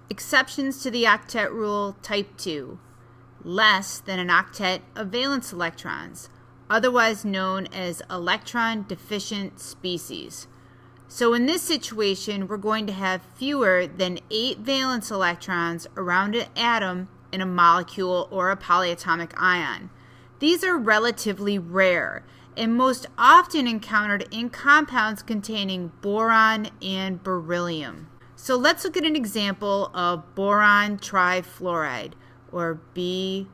Exceptions to the octet rule type 2. Less than an octet of valence electrons, otherwise known as electron deficient species. So in this situation, we're going to have fewer than 8 valence electrons around an atom in a molecule or a polyatomic ion. These are relatively rare and most often encountered in compounds containing boron and beryllium. So let's look at an example of boron trifluoride, or BF3.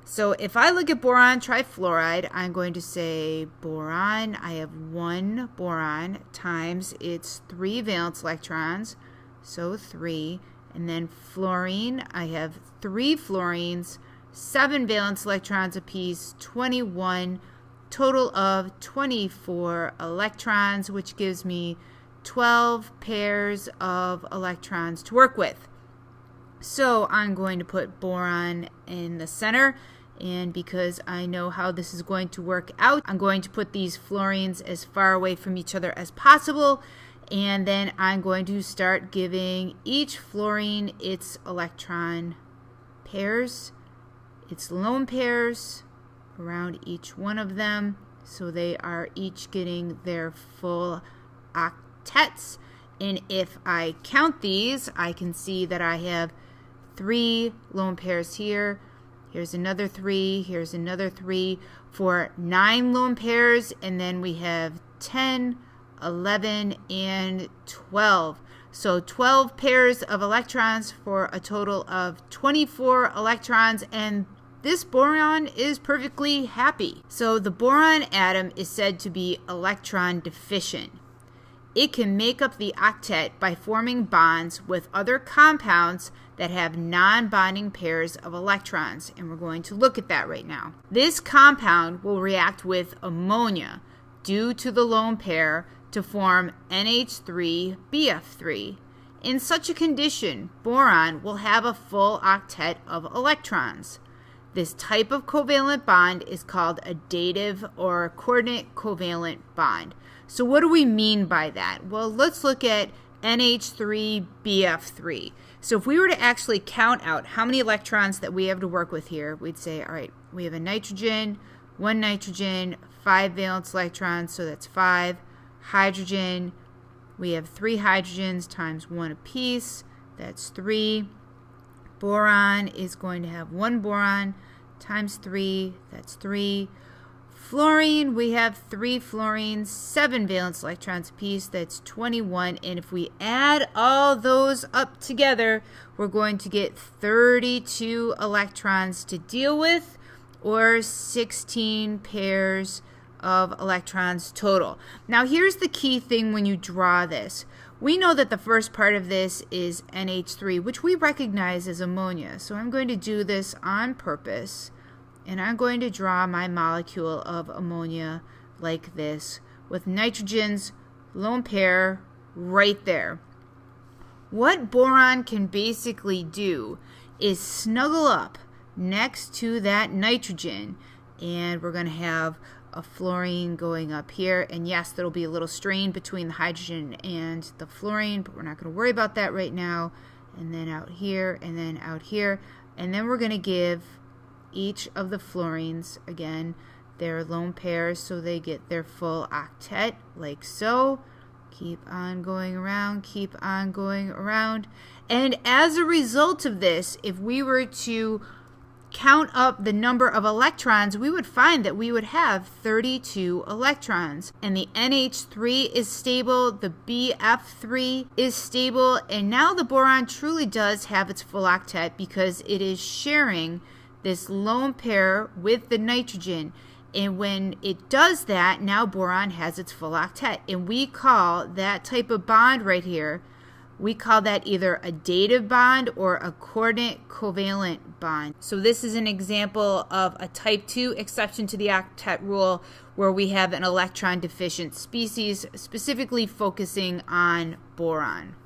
So if I look at boron trifluoride, I'm going to say boron, I have 1 boron times its 3 valence electrons, so 3. And then fluorine, I have 3 fluorines, 7 valence electrons apiece, 21, total of 24 electrons, which gives me 12 pairs of electrons to work with. So I'm going to put boron in the center, and because I know how this is going to work out, I'm going to put these fluorines as far away from each other as possible, and then I'm going to start giving each fluorine its electron pairs, its lone pairs around each one of them, so they are each getting their full octets. And if I count these, I can see that I have 3 lone pairs here. Here's another 3. Here's another 3 for 9 lone pairs. And then we have 10, 11, and 12. So 12 pairs of electrons for a total of 24 electrons. And this boron is perfectly happy. So the boron atom is said to be electron deficient. It can make up the octet by forming bonds with other compounds that have non-bonding pairs of electrons, and we're going to look at that right now. This compound will react with ammonia due to the lone pair to form NH3BF3. In such a condition, boron will have a full octet of electrons. This type of covalent bond is called a dative or coordinate covalent bond. So what do we mean by that? Well, let's look at NH3BF3. So if we were to actually count out how many electrons that we have to work with here, we'd say, all right, we have a nitrogen, 1 nitrogen, 5 valence electrons, so that's 5. Hydrogen, we have 3 hydrogens times 1 apiece, that's 3. Boron is going to have 1 boron times 3, that's 3. Fluorine, we have 3 fluorines, 7 valence electrons apiece, that's 21. And if we add all those up together, we're going to get 32 electrons to deal with, or 16 pairs of electrons total. Now here's the key thing when you draw this. We know that the first part of this is NH3, which we recognize as ammonia. So I'm going to do this on purpose, and I'm going to draw my molecule of ammonia like this, with nitrogen's lone pair right there. What boron can basically do is snuggle up next to that nitrogen, and we're going to have a fluorine going up here, and yes, there'll be a little strain between the hydrogen and the fluorine, but we're not going to worry about that right now. And then out here, and then out here, and then we're going to give each of the fluorines, again, their lone pairs, so they get their full octet, like so. Keep on going around, keep on going around. And as a result of this, if we were to count up the number of electrons, we would find that we would have 32 electrons. And the NH3 is stable, the BF3 is stable, and now the boron truly does have its full octet because it is sharing this lone pair with the nitrogen. And when it does that, now boron has its full octet. And we call that type of bond right here, we call that either a dative bond or a coordinate covalent bond. So this is an example of a type 2 exception to the octet rule where we have an electron deficient species, specifically focusing on boron.